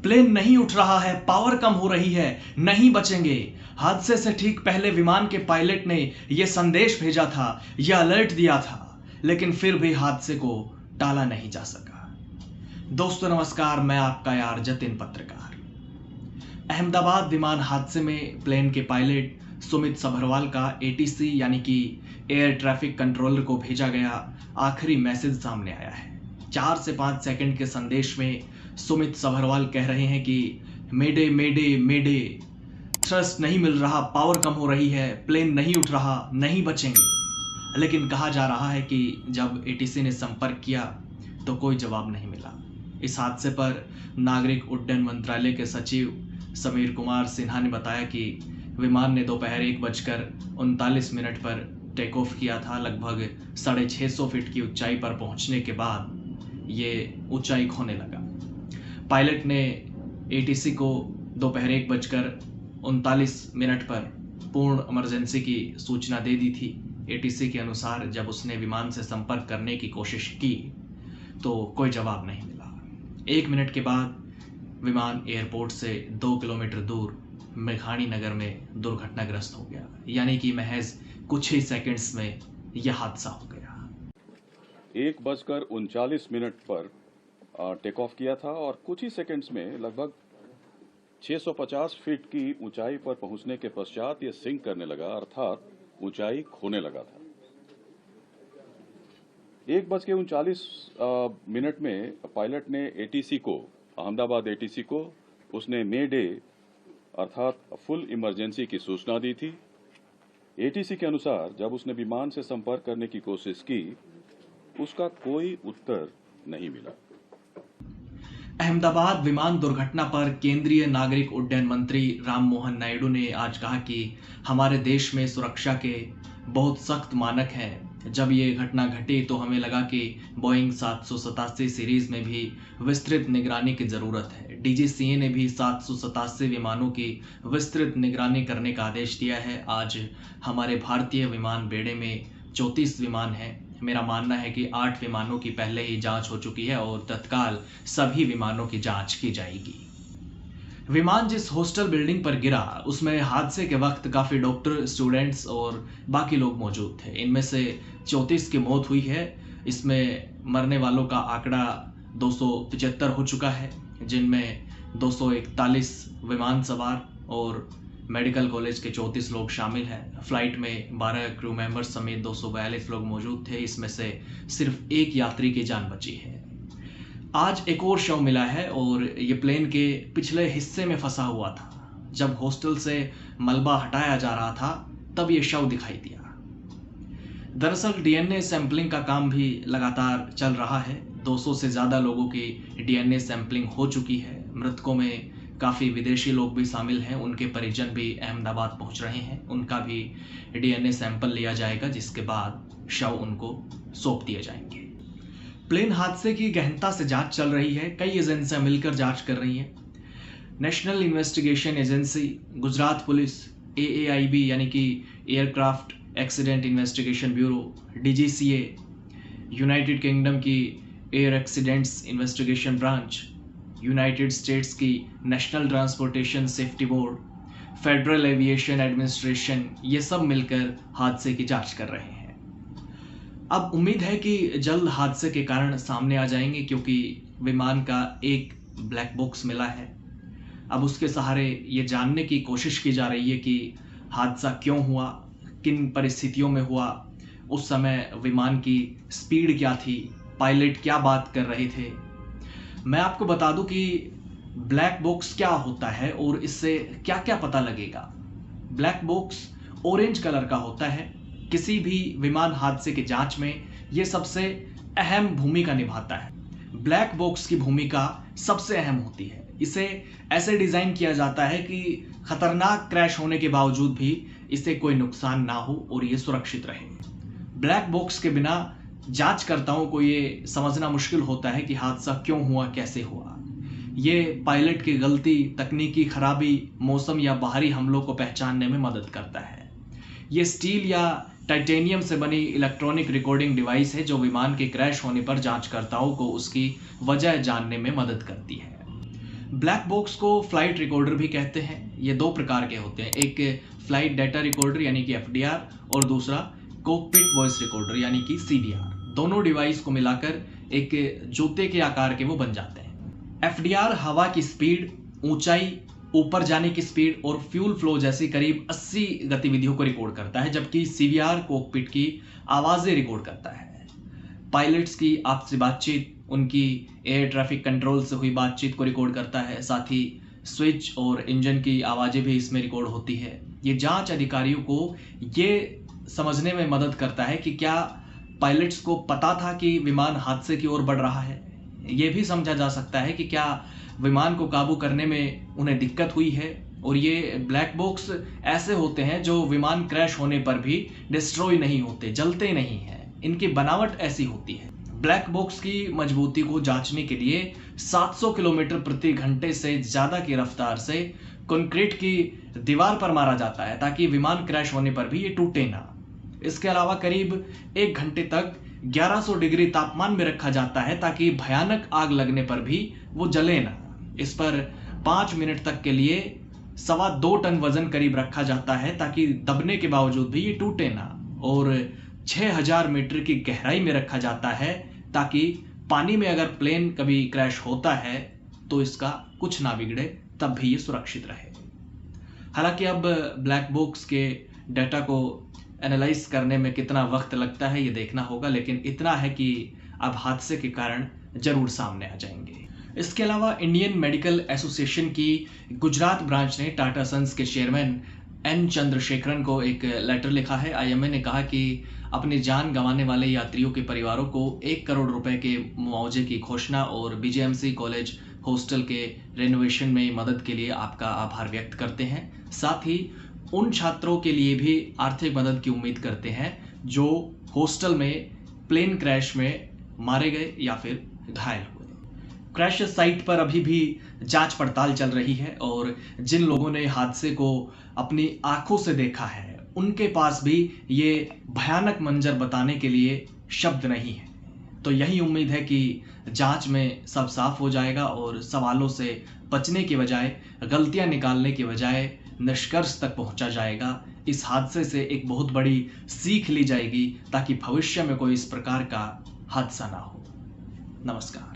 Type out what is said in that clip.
Plane नहीं उठ रहा है, पावर कम हो रही है, नहीं बचेंगे। हादसे से ठीक पहले विमान के पायलट ने यह संदेश भेजा था, यह अलर्ट दिया था, लेकिन फिर भी हादसे को टाला नहीं जा सका। दोस्तों नमस्कार, मैं आपका यार जतिन पत्रकार। अहमदाबाद विमान हादसे में प्लेन के पायलट सुमित सभरवाल का एटीसी यानी कि एयर ट्रैफिक कंट्रोलर को भेजा गया आखिरी मैसेज सामने आया है। 4 से 5 सेकंड के संदेश में सुमित सभरवाल कह रहे हैं कि मेडे मेडे मेडे, थ्रस्ट नहीं मिल रहा, पावर कम हो रही है, प्लेन नहीं उठ रहा, नहीं बचेंगे। लेकिन कहा जा रहा है कि जब एटीसी ने संपर्क किया तो कोई जवाब नहीं मिला। इस हादसे पर नागरिक उड्डयन मंत्रालय के सचिव समीर कुमार सिन्हा ने बताया कि विमान ने दोपहर 1:39 पर टेक ऑफ किया था। लगभग 650 फीट की ऊंचाई पर पहुंचने के बाद ये ऊंचाई खोने लगा। पायलट ने एटीसी को दोपहर 1:39 पर पूर्ण इमरजेंसी की सूचना दे दी थी। एटीसी के अनुसार जब उसने विमान से संपर्क करने की कोशिश की तो कोई जवाब नहीं मिला। 1 मिनट के बाद विमान एयरपोर्ट से 2 किलोमीटर दूर मेघानी नगर में दुर्घटनाग्रस्त हो गया, यानी कि महज कुछ ही सेकंड्स में यह हादसा हो गया। 1:39 पर टेक ऑफ किया था और कुछ ही सेकंड्स में लगभग 650 फीट की ऊंचाई पर पहुंचने के पश्चात यह सिंक करने लगा, अर्थात ऊंचाई खोने लगा था। 1:39 में पायलट ने एटीसी को, अहमदाबाद एटीसी को, उसने मे डे अर्थात फुल इमरजेंसी की सूचना दी थी। एटीसी के अनुसार जब उसने विमान से संपर्क करने की कोशिश की, उसका कोई उत्तर नहीं मिला। अहमदाबाद विमान दुर्घटना पर केंद्रीय नागरिक उड्डयन मंत्री राम मोहन नायडू ने आज कहा कि हमारे देश में सुरक्षा के बहुत सख्त मानक हैं। जब ये घटना घटी तो हमें लगा कि बोइंग 787 सीरीज में भी विस्तृत निगरानी की ज़रूरत है। डीजीसीए ने भी 787 विमानों की विस्तृत निगरानी करने का आदेश दिया है। आज हमारे भारतीय विमान बेड़े में 34 विमान हैं। मेरा मानना है कि 8 विमानों की पहले ही जांच हो चुकी है और तत्काल सभी विमानों की जांच की जाएगी। विमान जिस हॉस्टल बिल्डिंग पर गिरा उसमें हादसे के वक्त काफ़ी डॉक्टर, स्टूडेंट्स और बाकी लोग मौजूद थे। इनमें से 34 की मौत हुई है। इसमें मरने वालों का आंकड़ा 275 हो चुका है, जिनमें 241 विमान सवार और मेडिकल कॉलेज के 34 लोग शामिल हैं। फ्लाइट में 12 क्रू मेंबर्स समेत 242 लोग मौजूद थे। इसमें से सिर्फ एक यात्री की जान बची है। आज एक और शव मिला है और ये प्लेन के पिछले हिस्से में फंसा हुआ था। जब हॉस्टल से मलबा हटाया जा रहा था तब ये शव दिखाई दिया। दरअसल डीएनए सैंपलिंग का काम भी लगातार चल रहा है। 200 से ज़्यादा लोगों की डीएनए सैंपलिंग हो चुकी है। मृतकों में काफ़ी विदेशी लोग भी शामिल हैं। उनके परिजन भी अहमदाबाद पहुंच रहे हैं। उनका भी डीएनए सैंपल लिया जाएगा, जिसके बाद शव उनको सौंप दिए जाएंगे। प्लेन हादसे की गहनता से जांच चल रही है। कई एजेंसियां मिलकर जांच कर रही हैं। National investigation agency, Gujarat police, AAIB यानी कि aircraft accident investigation bureau, DGCA, United Kingdom की air accidents investigation branch, United States की national transportation safety board, federal aviation administration, ये सब मिलकर हादसे की जांच कर रहे हैं। अब उम्मीद है कि जल्द हादसे के कारण सामने आ जाएंगे, क्योंकि विमान का एक ब्लैक बॉक्स मिला है। अब उसके सहारे ये जानने की कोशिश की जा रही है कि हादसा क्यों हुआ, किन परिस्थितियों में हुआ, उस समय विमान की स्पीड क्या थी, पायलट क्या बात कर रहे थे। मैं आपको बता दूं कि ब्लैक बॉक्स क्या होता है और इससे क्या क्या पता लगेगा। ब्लैक बॉक्स ऑरेंज कलर का होता है। किसी भी विमान हादसे की जांच में यह सबसे अहम भूमिका निभाता है। ब्लैक बॉक्स की भूमिका सबसे अहम होती है। इसे ऐसे डिज़ाइन किया जाता है कि खतरनाक क्रैश होने के बावजूद भी इसे कोई नुकसान ना हो और ये सुरक्षित रहे। ब्लैक बॉक्स के बिना जांचकर्ताओं को ये समझना मुश्किल होता है कि हादसा क्यों हुआ, कैसे हुआ। ये पायलट की गलती, तकनीकी खराबी, मौसम या बाहरी हमलों को पहचानने में मदद करता है। ये स्टील या टाइटेनियम से बनी इलेक्ट्रॉनिक रिकॉर्डिंग डिवाइस है जो विमान के क्रैश होने पर जांचकर्ताओं को उसकी वजह जानने में मदद करती है। ब्लैक बॉक्स को फ्लाइट रिकॉर्डर भी कहते हैं। ये दो प्रकार के होते हैं, एक फ्लाइट डाटा रिकॉर्डर यानी कि एफडीआर और दूसरा कॉकपिट वॉइस रिकॉर्डर यानी कि सीवीआर। दोनों डिवाइस को मिलाकर एक जूते के आकार के वो बन जाते हैं। एफडीआर हवा की स्पीड, ऊंचाई, ऊपर जाने की स्पीड और फ्यूल फ्लो जैसी करीब 80 गतिविधियों को रिकॉर्ड करता है, जबकि सीवीआर कॉकपिट की आवाजें रिकॉर्ड करता है। पायलट्स की आपसी बातचीत, उनकी एयर ट्रैफिक कंट्रोल से हुई बातचीत को रिकॉर्ड करता है। साथ ही स्विच और इंजन की आवाज़ें भी इसमें रिकॉर्ड होती है। ये जांच अधिकारियों को ये समझने में मदद करता है कि क्या पायलट्स को पता था कि विमान हादसे की ओर बढ़ रहा है। ये भी समझा जा सकता है कि क्या विमान को काबू करने में उन्हें दिक्कत हुई है। और ये ब्लैक बॉक्स ऐसे होते हैं जो विमान क्रैश होने पर भी डिस्ट्रॉय नहीं होते, जलते नहीं हैं। इनकी बनावट ऐसी होती है। ब्लैक बॉक्स की मजबूती को जांचने के लिए 700 किलोमीटर प्रति घंटे से ज्यादा की रफ्तार से कंक्रीट की दीवार पर मारा जाता है ताकि विमान क्रैश होने पर भी ये टूटे ना। इसके अलावा करीब 1 घंटे तक 1100 डिग्री तापमान में रखा जाता है ताकि भयानक आग लगने पर भी वो जले ना। इस पर 5 मिनट तक के लिए 2.25 टन वजन करीब रखा जाता है ताकि दबने के बावजूद भी ये टूटे ना। और 6000 मीटर की गहराई में रखा जाता है ताकि पानी में अगर प्लेन कभी क्रैश होता है तो इसका कुछ ना बिगड़े, तब भी ये सुरक्षित रहे। हालांकि अब ब्लैक बॉक्स के डाटा को एनालाइज करने में कितना वक्त लगता है ये देखना होगा, लेकिन इतना है कि अब हादसे के कारण जरूर सामने आ जाएंगे। इसके अलावा इंडियन मेडिकल एसोसिएशन की गुजरात ब्रांच ने टाटा सन्स के चेयरमैन एन चंद्रशेखरन को एक लेटर लिखा है। आईएमए ने कहा कि अपनी जान गंवाने वाले यात्रियों के परिवारों को 1 करोड़ रुपए के मुआवजे की घोषणा और बीजेएमसी कॉलेज हॉस्टल के रेनोवेशन में मदद के लिए आपका आभार व्यक्त करते हैं। साथ ही उन छात्रों के लिए भी आर्थिक मदद की उम्मीद करते हैं जो हॉस्टल में प्लेन क्रैश में मारे गए या फिर घायल हुए। क्रैश साइट पर अभी भी जांच पड़ताल चल रही है और जिन लोगों ने हादसे को अपनी आंखों से देखा है उनके पास भी ये भयानक मंजर बताने के लिए शब्द नहीं है। तो यही उम्मीद है कि जांच में सब साफ हो जाएगा और सवालों से बचने के बजाय, गलतियां निकालने के बजाय निष्कर्ष तक पहुंचा जाएगा। इस हादसे से एक बहुत बड़ी सीख ली जाएगी ताकि भविष्य में कोई इस प्रकार का हादसा ना हो। नमस्कार।